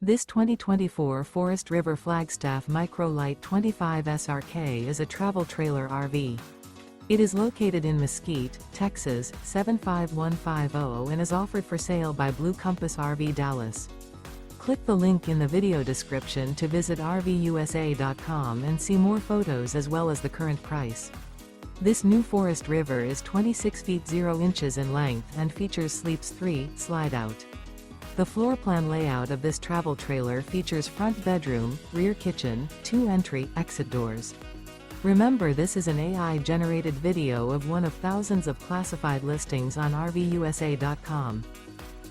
This 2024 Forest River Flagstaff Micro Lite 25 SRK is a travel trailer RV. It is located in Mesquite, Texas, 75150 and is offered for sale by Blue Compass RV Dallas. Click the link in the video description to visit RVUSA.com and see more photos as well as the current price. This new Forest River is 26 feet 0 inches in length and features Sleeps 3 Slideout. The floor plan layout of this travel trailer features front bedroom, rear kitchen, 2 entry/exit doors. Remember, this is an AI-generated video of one of thousands of classified listings on RVUSA.com.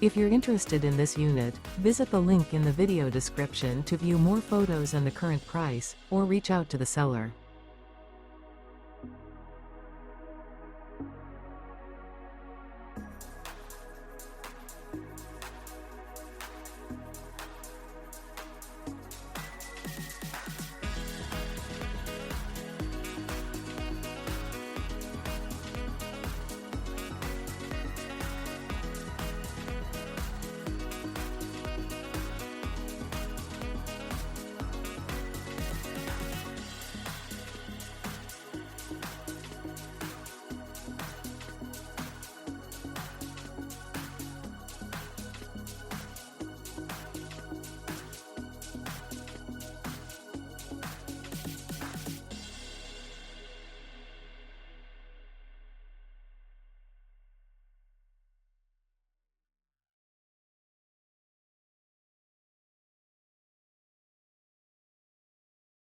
If you're interested in this unit, visit the link in the video description to view more photos and the current price, or reach out to the seller.